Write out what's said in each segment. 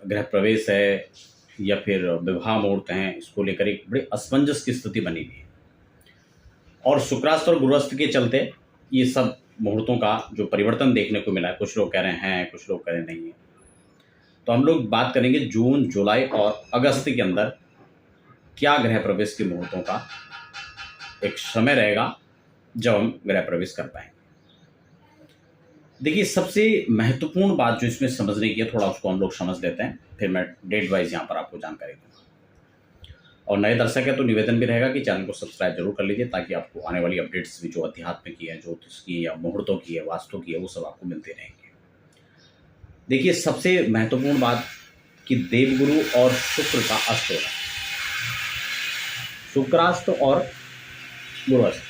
गृह प्रवेश है या फिर विवाह मुहूर्त हैं, इसको लेकर एक बड़ी असमंजस की स्थिति बनी हुई है। और शुक्रास्त और गुरुअस्त के चलते ये सब मुहूर्तों का जो परिवर्तन देखने को मिला है, कुछ लोग कह रहे हैं, कुछ लोग कह रहे नहीं है। तो हम लोग बात करेंगे जून, जुलाई और अगस्त के अंदर क्या गृह प्रवेश के मुहूर्तों का एक समय रहेगा जब हम गृह प्रवेश कर पाएंगे। देखिए, सबसे महत्वपूर्ण बात जो इसमें समझने की है, थोड़ा उसको हम लोग समझ लेते हैं, फिर मैं डेट वाइज यहाँ पर आपको जानकारी दूंगा। और नए दर्शक है तो निवेदन भी रहेगा कि चैनल को सब्सक्राइब जरूर कर लीजिए, ताकि आपको आने वाली अपडेट्स भी जो अध्यात्म की है, ज्योतिष की या मुहूर्तों की है, वास्तु की है, वो सब आपको मिलते रहेंगे। देखिए, सबसे महत्वपूर्ण बात कि देवगुरु और शुक्र का अस्त होना, शुक्रास्त और गुरुअस्त,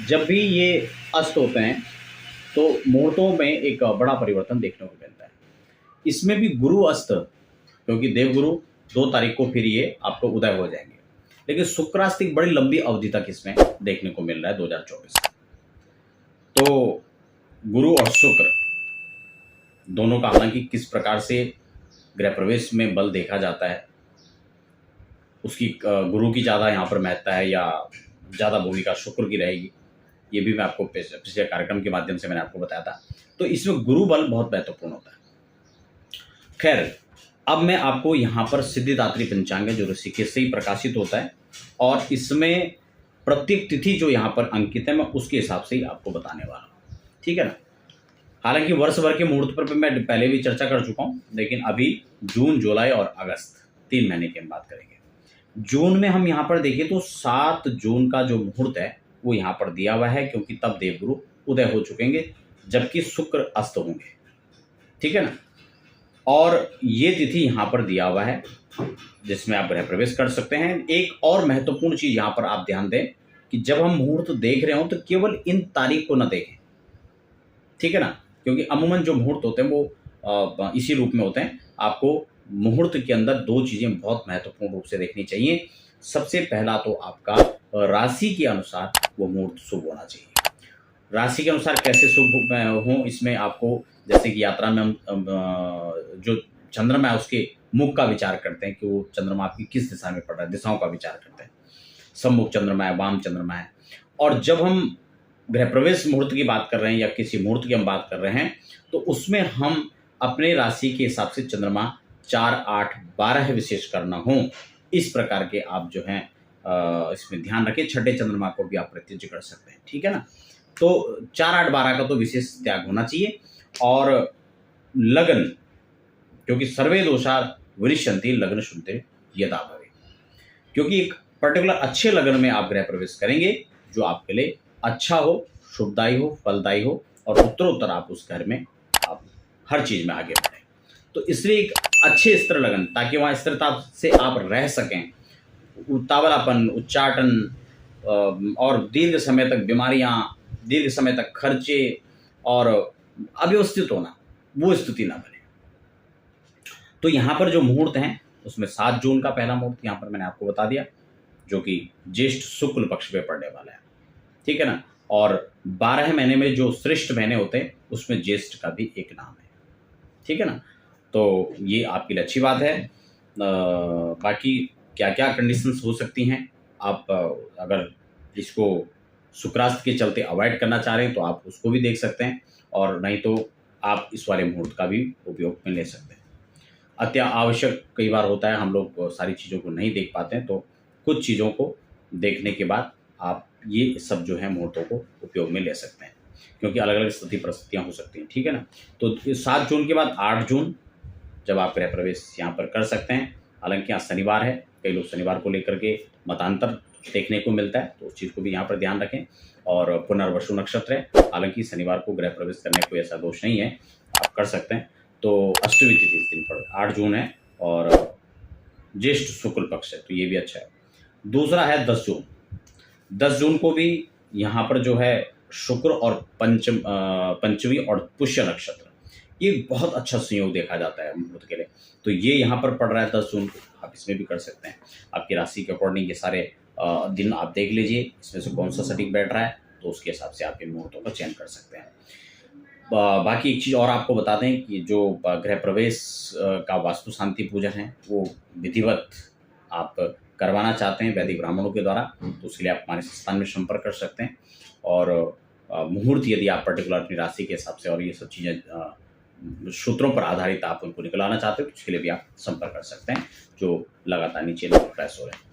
जब भी ये अस्त होते हैं तो मुहूर्तों में एक बड़ा परिवर्तन देखने को मिलता है। इसमें भी गुरु अस्त, क्योंकि देवगुरु 2 तारीख को फिर ये आपको उदय हो जाएंगे, लेकिन शुक्रास्त एक बड़ी लंबी अवधि तक इसमें देखने को मिल रहा है 2024 में। तो गुरु और शुक्र दोनों का हालांकि किस प्रकार से गृह प्रवेश में बल देखा जाता है, उसकी गुरु की ज़्यादा यहाँ पर महत्ता है या ज़्यादा भूमिका शुक्र की रहेगी, ये भी मैं आपको पिछले कार्यक्रम के माध्यम से मैंने आपको बताया था। तो इसमें गुरु बल बहुत महत्वपूर्ण होता है। खैर, अब मैं आपको यहाँ पर सिद्धिदात्री पंचांग है जो ऋषिकेश से ही प्रकाशित होता है, और इसमें प्रत्येक तिथि जो यहाँ पर अंकित है मैं उसके हिसाब से ही आपको बताने वाला हूँ, ठीक है ना। हालांकि वर्ष भर के मुहूर्त पर मैं पहले भी चर्चा कर चुका हूँ, लेकिन अभी जून, जुलाई और अगस्त 3 महीने की हम बात करेंगे। जून में हम यहाँ पर देखें तो 7 जून का जो मुहूर्त है वो यहाँ पर दिया हुआ है, क्योंकि तब देवगुरु उदय हो चुकेंगे, जबकि शुक्र अस्त होंगे, ठीक है ना। और ये तिथि यहाँ पर दिया हुआ है जिसमें आप गृह प्रवेश कर सकते हैं। एक और महत्वपूर्ण चीज यहाँ पर आप ध्यान दें कि जब हम मुहूर्त देख रहे हो तो केवल इन तारीख को ना देखें, ठीक है ना, क्योंकि अमूमन जो मुहूर्त होते हैं वो इसी रूप में होते हैं। आपको मुहूर्त के अंदर 2 चीजें बहुत महत्वपूर्ण रूप से देखनी चाहिए। सबसे पहला तो आपका राशि के अनुसार वो मुहूर्त शुभ होना चाहिए। राशि के अनुसार कैसे शुभ हो, इसमें आपको जैसे कि यात्रा में हम जो चंद्रमा है उसके मुख का विचार करते हैं कि वो चंद्रमा आपकी किस दिशा में पड़ रहा है, दिशाओं का विचार करते हैं। सम्मुख चंद्रमा है, वाम चंद्रमा है। और जब हम गृह प्रवेश मुहूर्त की बात कर रहे हैं या किसी मुहूर्त की हम बात कर रहे हैं, तो उसमें हम अपने राशि के हिसाब से चंद्रमा 4, 8, 12 विशेष करना हो, इस प्रकार के आप जो हैं इसमें ध्यान रखें। छठे चंद्रमा को भी आप प्रत्यक्ष कर सकते हैं, ठीक है ना। तो 4, 8, 12 का तो विशेष त्याग होना चाहिए। और लगन, क्योंकि सर्वे दोषा विनिश्यन्ति लग्न शुद्धे यदा भवे, क्योंकि एक पर्टिकुलर अच्छे लगन में आप गृह प्रवेश करेंगे जो आपके लिए अच्छा हो, शुभदायी हो, फलदायी हो, और उत्तरोत्तर आप उस घर में आप हर चीज में आगे बढ़े। तो इसलिए एक अच्छे स्थिर लगन, ताकि वहाँ स्थिरता से आप रह सकें। उतावलापन, उच्चाटन और दीर्घ समय तक बीमारियां, दीर्घ समय तक खर्चे और अव्यवस्थित होना, वो स्थिति ना बने। तो यहाँ पर जो मुहूर्त हैं उसमें 7 जून का पहला मुहूर्त यहाँ पर मैंने आपको बता दिया, जो कि ज्येष्ठ शुक्ल पक्ष में पड़ने वाला है, ठीक है ना। और 12 महीने में जो श्रेष्ठ महीने होते हैं उसमें ज्येष्ठ का भी एक नाम है, ठीक है ना। तो ये आपके लिए अच्छी बात है। बाकी क्या क्या कंडीशंस हो सकती हैं, आप अगर इसको शुक्रास्त के चलते अवॉइड करना चाह रहे हैं तो आप उसको भी देख सकते हैं, और नहीं तो आप इस वाले मुहूर्त का भी उपयोग में ले सकते हैं। अति आवश्यक कई बार होता है, हम लोग सारी चीज़ों को नहीं देख पाते हैं, तो कुछ चीज़ों को देखने के बाद आप ये सब जो है मुहूर्तों को उपयोग में ले सकते हैं, क्योंकि अलग अलग स्थिति परिस्थितियाँ हो सकती हैं, ठीक है ना। तो 7 जून के बाद 8 जून जब आप गृह प्रवेश यहाँ पर कर सकते हैं। हालांकि आज शनिवार है, कई लोग शनिवार को लेकर के मतांतर देखने को मिलता है, तो उस चीज़ को भी यहाँ पर ध्यान रखें। और पुनर्वसु नक्षत्र है, हालांकि शनिवार को गृह प्रवेश करने कोई ऐसा दोष नहीं है, आप कर सकते हैं। तो अष्टमी तिथि इस दिन पर 8 जून है और ज्येष्ठ शुक्ल पक्ष है, तो ये भी अच्छा है। दूसरा है 10 जून। 10 जून को भी यहाँ पर जो है शुक्र और पंचमी और पुष्य नक्षत्र, ये बहुत अच्छा संयोग देखा जाता है मुहूर्त के लिए। तो ये यहाँ पर पड़ रहा है 10 जून को, आप इसमें भी कर सकते हैं। आपकी राशि के अकॉर्डिंग ये सारे दिन आप देख लीजिए इसमें से कौन सा सटीक बैठ रहा है, तो उसके हिसाब से आप इन मुहूर्तों का चयन कर सकते हैं। बाकी एक चीज़ और आपको बता दें कि जो गृह प्रवेश का वास्तु शांति पूजन है वो विधिवत आप करवाना चाहते हैं वैदिक ब्राह्मणों के द्वारा, तो उसके लिए आप हमारे संस्थान में संपर्क कर सकते हैं। और मुहूर्त यदि आप पर्टिकुलर अपनी राशि के हिसाब से और ये सब चीज़ें सूत्रों पर आधारित आप उनको निकलाना चाहते हो तो उसके लिए भी आप संपर्क कर सकते हैं, जो लगातार नीचे प्रेस हो रहे हैं।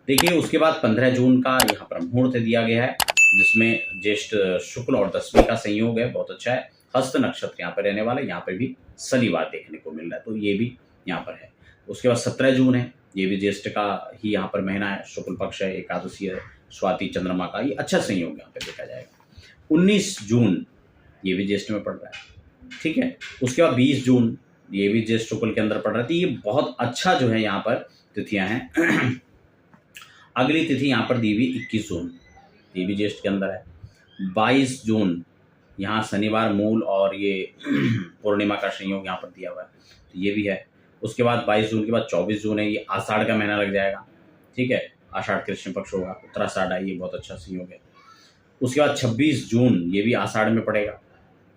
देखिए उसके बाद 15 जून का यहाँ पर मुहूर्त दिया गया है, जिसमें ज्येष्ठ शुक्ल और दशमी का संयोग है, बहुत अच्छा है। हस्त नक्षत्र यहाँ पर रहने वाला है, यहाँ पर भी शनिवार देखने को मिल रहा है, तो ये भी यहाँ पर है। उसके बाद 17 जून है, ये भी ज्येष्ठ का ही यहाँ पर महीना है, शुक्ल पक्ष है, एकादशी है, स्वाति चंद्रमा का, ये अच्छा संयोग यहाँ पे देखा जाएगा। 19 जून ये भी ज्येष्ठ में पड़ रहा है, ठीक है। उसके बाद 20 जून ये भी ज्येष्ठ शुक्ल के अंदर पड़ रहा है, तो ये बहुत अच्छा जो है यहाँ पर तिथियां हैं। अगली तिथि यहाँ पर दी हुई 21 जून, ये भी ज्येष्ठ के अंदर है। 22 जून यहाँ शनिवार मूल और ये पूर्णिमा का संयोग यहाँ पर दिया हुआ है, तो ये भी है। उसके बाद 22 जून के बाद 24 जून है, ये आषाढ़ का महीना लग जाएगा, ठीक है। आषाढ़ कृष्ण पक्ष होगा, उत्तराषाढ़ है, ये बहुत अच्छा संयोग है। उसके बाद 26 जून ये भी आषाढ़ में पड़ेगा,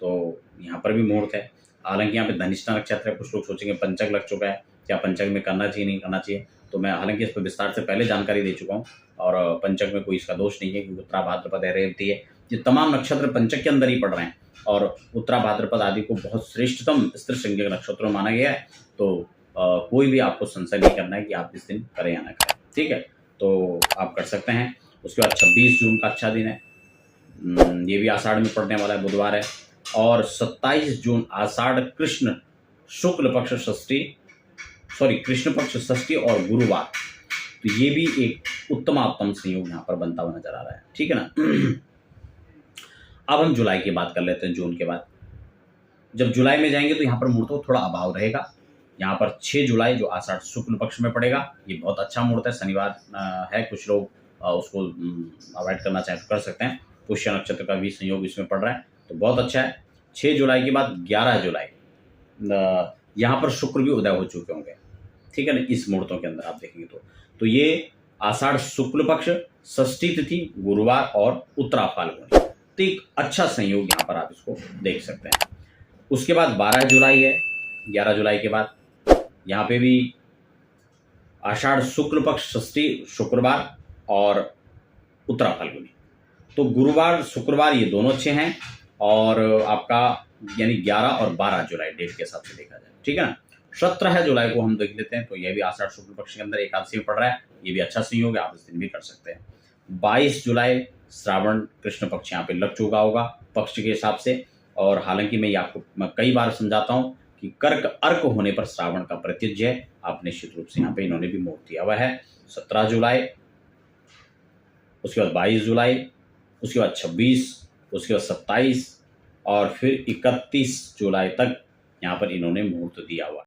तो यहाँ पर भी मुहूर्त है। हालांकि यहाँ पे धनिष्ठा नक्षत्र है, कुछ लोग सोचेंगे पंचक लग चुका है, क्या पंचक में करना चाहिए नहीं करना चाहिए, तो मैं हालांकि इस पर विस्तार से पहले जानकारी दे चुका हूँ और पंचक में कोई इसका दोष नहीं है, क्योंकि उत्तरा भाद्रपद है, रेवती है, ये तमाम नक्षत्र पंचक के अंदर ही पड़ रहे हैं और उत्तरा भाद्रपद आदि को बहुत श्रेष्ठतम स्त्री संज्ञक नक्षत्रों में माना गया है। तो कोई भी आपको संशय नहीं करना है कि आप इस दिन करें या ना करें, ठीक है, तो आप कर सकते हैं। उसके बाद 26 जून का अच्छा दिन है, ये भी आषाढ़ में पड़ने वाला है, बुधवार है। और 27 जून आषाढ़ कृष्ण शुक्ल पक्ष कृष्ण पक्ष षष्ठी और गुरुवार, तो ये भी एक उत्तम संयोग यहाँ पर बनता हुआ नजर आ रहा है, ठीक है ना। अब हम जुलाई की बात कर लेते हैं। जून के बाद जब जुलाई में जाएंगे तो यहाँ पर मुहूर्तों थोड़ा अभाव रहेगा। यहाँ पर 6 जुलाई जो आषाढ़ शुक्ल पक्ष में पड़ेगा, ये बहुत अच्छा मुहूर्त है, शनिवार है, कुछ लोग उसको अवॉइड करना चाहे तो कर सकते हैं। पुष्य नक्षत्र का भी संयोग इसमें पड़ रहा है, तो बहुत अच्छा है। 6 जुलाई के बाद 11 जुलाई यहाँ पर शुक्र भी उदय हो चुके होंगे, ठीक है ना, इस मुहूर्तों के अंदर आप देखेंगे तो ये आषाढ़ शुक्ल पक्ष, षष्ठी तिथि, गुरुवार और उत्तरा फाल्गुनी, तो एक अच्छा संयोग यहाँ पर आप इसको देख सकते हैं। उसके बाद 12 जुलाई है, 11 जुलाई के बाद यहाँ पे भी आषाढ़ शुक्ल पक्ष, षष्ठी शुक्रवार और उत्तरा फाल्गुनी, तो गुरुवार शुक्रवार ये दोनों अच्छे हैं। और आपका यानी 11 और 12 जुलाई डेट के हिसाब से देखा जाए, ठीक है ना। 17 जुलाई को हम देख लेते हैं, तो यह भी आषाढ़ शुक्ल पक्ष के अंदर एकादशी में पड़ रहा है, ये भी अच्छा संयोग है, आप इस दिन भी कर सकते हैं। 22 जुलाई श्रावण कृष्ण पक्ष यहाँ पे लग चुका होगा पक्ष के हिसाब से, और हालांकि मैं कई बार समझाता हूँ कि कर्क अर्क होने पर श्रावण का प्रत्यय है, आप निश्चित रूप से यहाँ पे इन्होंने भी मुहूर्त दिया हुआ है। 17 जुलाई, उसके बाद 22 जुलाई, उसके बाद 26, उसके बाद 27 और फिर 31 जुलाई तक यहाँ पर इन्होंने मुहूर्त दिया हुआ है।